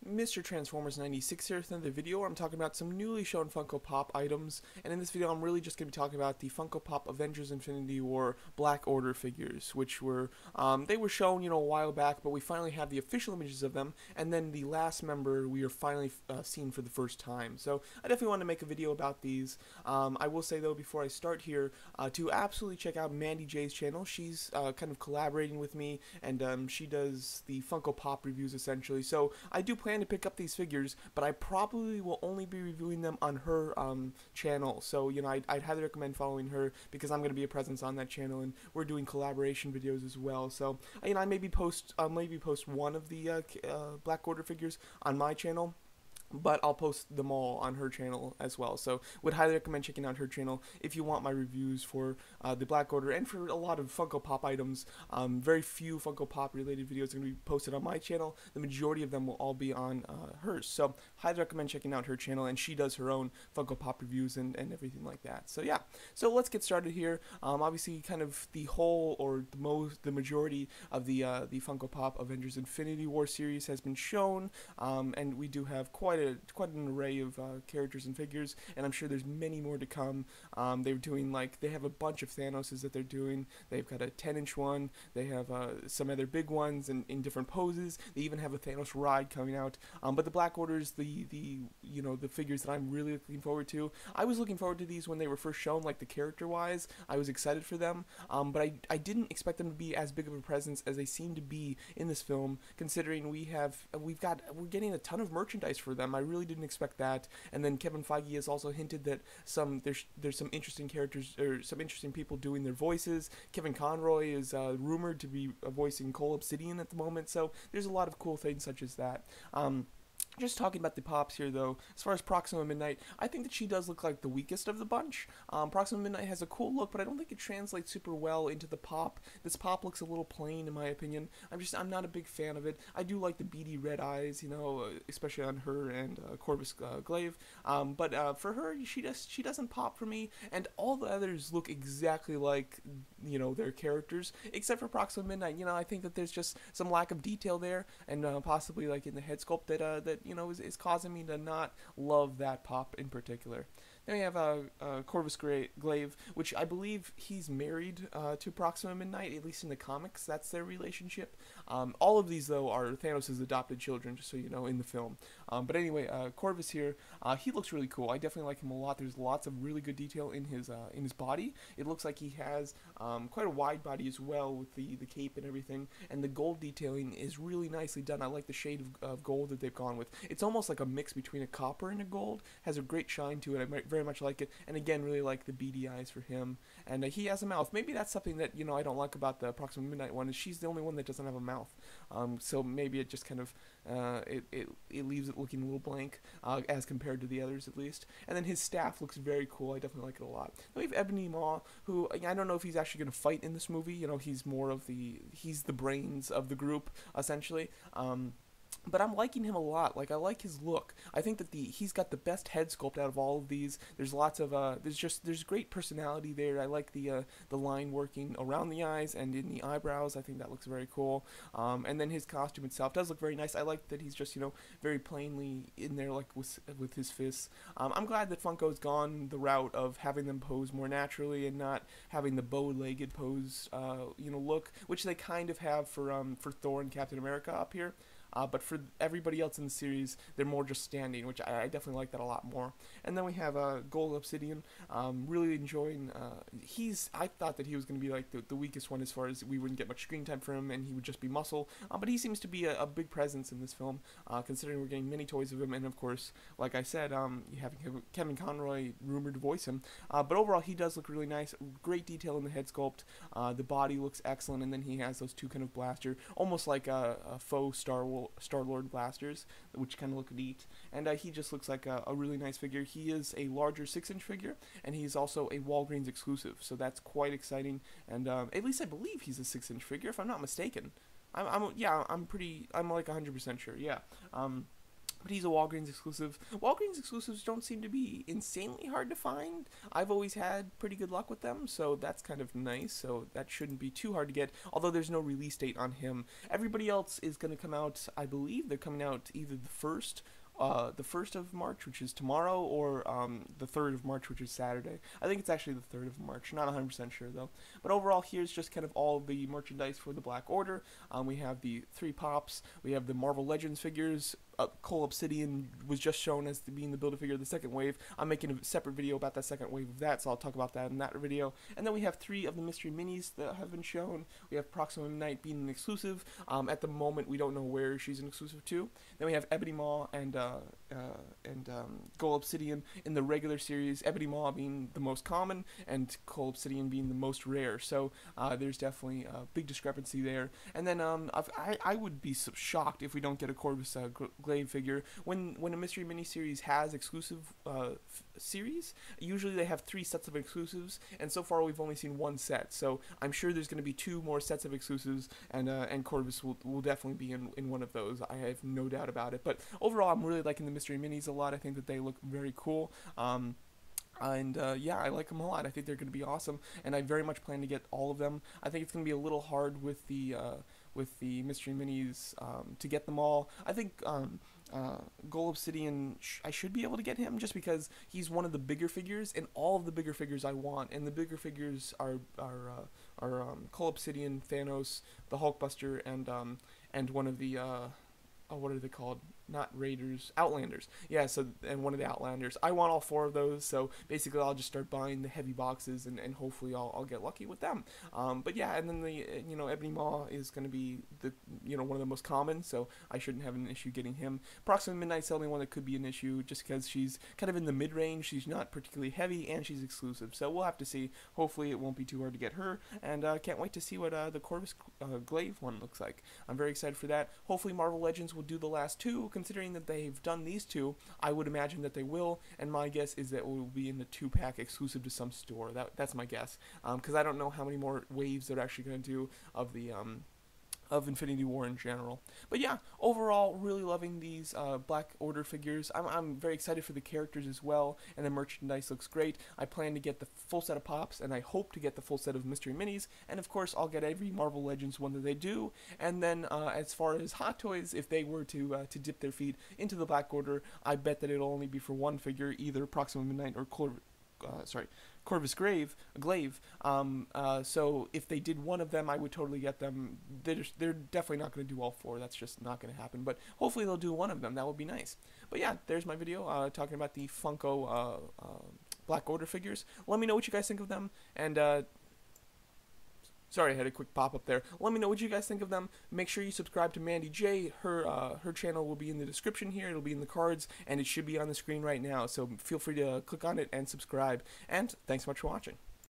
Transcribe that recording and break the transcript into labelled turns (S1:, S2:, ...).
S1: Mr. Transformers 96 here with another video where I'm talking about some newly shown Funko Pop items, and in this video I'm really just going to be talking about the Funko Pop Avengers Infinity War Black Order figures, which were, they were shown, a while back, but we finally have the official images of them, and then the last member we are finally seeing for the first time. So I definitely want to make a video about these. I will say though, before I start here, to absolutely check out Mandy J's channel. She's kind of collaborating with me, and she does the Funko Pop reviews essentially. So I do plan to pick up these figures, but I probably will only be reviewing them on her channel. So I'd highly recommend following her because I'm going to be a presence on that channel, and we're doing collaboration videos as well. So I maybe post one of the Black Order figures on my channel, but I'll post them all on her channel as well. So would highly recommend checking out her channel if you want my reviews for the Black Order and for a lot of Funko Pop items. Very few Funko Pop related videos are going to be posted on my channel. The majority of them will all be on hers. So highly recommend checking out her channel, and she does her own Funko Pop reviews and everything like that. So yeah, so let's get started here. Obviously kind of the whole, or the majority of the Funko Pop Avengers Infinity War series has been shown, and we do have quite an array of characters and figures, and I'm sure there's many more to come. They're doing, they have a bunch of Thanoses that they're doing. They've got a 10-inch one. They have some other big ones in different poses. They even have a Thanos ride coming out. But the Black Order's the figures that I'm really looking forward to. I was looking forward to these when they were first shown, like the character-wise. I was excited for them, but I didn't expect them to be as big of a presence as they seem to be in this film, considering we're getting a ton of merchandise for them. I really didn't expect that. And then Kevin Feige has also hinted that there's some interesting characters, or some interesting people doing their voices. Kevin Conroy is rumored to be voicing Cull Obsidian at the moment, so there's a lot of cool things such as that. Just talking about the Pops here, though, as far as Proxima Midnight, I think that she does look like the weakest of the bunch. Proxima Midnight has a cool look, but I don't think it translates super well into the Pop. This Pop looks a little plain, in my opinion. I'm not a big fan of it. I do like the beady red eyes, especially on her and Corvus Glaive. But for her, she doesn't pop for me, and all the others look exactly like, their characters, except for Proxima Midnight. I think that there's just some lack of detail there, and possibly like in the head sculpt that is causing me to not love that Pop in particular. Then we have Corvus Glaive, which I believe he's married to Proxima Midnight, at least in the comics. That's their relationship. All of these, though, are Thanos' adopted children, just so you know, in the film. But anyway, Corvus here, he looks really cool. I definitely like him a lot. There's lots of really good detail in his body. It looks like he has quite a wide body as well, with the cape and everything. And the gold detailing is really nicely done. I like the shade of gold that they've gone with. It's almost like a mix between a copper and a gold. Has a great shine to it. I very much like it, and again, really like the beady eyes for him. And he has a mouth. Maybe that's something that I don't like about the Proxima Midnight one, is she's the only one that doesn't have a mouth. So maybe it just kind of it leaves it looking a little blank as compared to the others, at least. And then his staff looks very cool. I definitely like it a lot. Then we have Ebony, who I don't know if he's actually going to fight in this movie. He's more of he's the brains of the group essentially. But I'm liking him a lot. I like his look. I think that he's got the best head sculpt out of all of these. There's lots of there's great personality there. I like the line working around the eyes and in the eyebrows. I think that looks very cool. And then his costume itself does look very nice. I like that he's just very plainly in there, like with his fists. I'm glad that Funko's gone the route of having them pose more naturally and not having the bow-legged pose look, which they kind of have for Thor and Captain America up here. But for everybody else in the series, they're more just standing, which I definitely like that a lot more. And then we have Gold Obsidian. Really enjoying. I thought that he was going to be like the weakest one, as far as we wouldn't get much screen time from him, and he would just be muscle. But he seems to be a big presence in this film, considering we're getting many toys of him, and of course, like I said, you have Kevin Conroy rumored to voice him. But overall, he does look really nice. Great detail in the head sculpt. The body looks excellent, and then he has those two kind of blaster, almost like a faux Star-Lord blasters, which kind of look neat. And he just looks like a really nice figure. He is a larger 6-inch figure, and he's also a Walgreens exclusive, so that's quite exciting. And at least I believe he's a 6-inch figure, if I'm not mistaken. I'm like 100% sure. Yeah. but he's a Walgreens exclusive. Walgreens exclusives don't seem to be insanely hard to find. I've always had pretty good luck with them, so that's kind of nice. So that shouldn't be too hard to get, although there's no release date on him. Everybody else is going to come out, I believe they're coming out either the 1st of March, which is tomorrow, or the 3rd of March, which is Saturday. I think it's actually the 3rd of March, not 100% sure though. But overall, here's just kind of all of the merchandise for the Black Order. We have the 3 pops, we have the Marvel Legends figures. Cull Obsidian was just shown as being the Build-A-Figure of the second wave. I'm making a separate video about that second wave of that, so I'll talk about that in that video. And then we have 3 of the mystery minis that have been shown. We have Proxima Midnight being an exclusive. At the moment, we don't know where she's an exclusive to. Then we have Ebony Maw and Cull Obsidian in the regular series. Ebony Maw being the most common, and Cull Obsidian being the most rare. So there's definitely a big discrepancy there. And then I would be shocked if we don't get a Corvus Glaive figure. When a mystery miniseries has exclusive series, usually they have 3 sets of exclusives, and so far we've only seen 1 set. So I'm sure there's going to be 2 more sets of exclusives, and Corvus will definitely be in one of those. I have no doubt about it. But overall, I'm really liking the mystery minis a lot. I think that they look very cool. Yeah, I like them a lot. I think they're going to be awesome, and I very much plan to get all of them. I think it's going to be a little hard with the mystery minis to get them all. I think Cull Obsidian, I should be able to get him just because he's one of the bigger figures, and all of the bigger figures I want. And the bigger figures are Cull Obsidian, Thanos, the Hulkbuster, and one of the what are they called? Not Raiders, Outlanders. Yeah, so, and one of the Outlanders. I want all 4 of those, so basically I'll just start buying the heavy boxes, and hopefully I'll get lucky with them. But yeah, and then the, Ebony Maw is going to be the, one of the most common, so I shouldn't have an issue getting him. Proxima Midnight's the only one that could be an issue, just because she's kind of in the mid-range. She's not particularly heavy, and she's exclusive, so we'll have to see. Hopefully it won't be too hard to get her, and can't wait to see what the Corvus Glaive one looks like. I'm very excited for that. Hopefully Marvel Legends will do the last 2, considering that they've done these 2. I would imagine that they will, and my guess is that it will be in the 2-pack exclusive to some store. That's my guess, because I don't know how many more waves they're actually going to do of the of Infinity War in general. But yeah, overall, really loving these Black Order figures. I'm very excited for the characters as well, and the merchandise looks great. I plan to get the full set of pops, and I hope to get the full set of mystery minis, and of course, I'll get every Marvel Legends one that they do. And then, as far as Hot Toys, if they were to dip their feet into the Black Order, I bet that it'll only be for one figure, either Proxima Midnight or Corvus Glaive. So if they did one of them, I would totally get them. They're definitely not going to do all 4. That's just not going to happen. But hopefully they'll do one of them. That would be nice. But yeah, there's my video talking about the Funko Black Order figures. Let me know what you guys think of them. And sorry, I had a quick pop-up there. Let me know what you guys think of them. Make sure you subscribe to Mandy J. Her channel will be in the description here. It'll be in the cards, and it should be on the screen right now. So feel free to click on it and subscribe. And thanks so much for watching.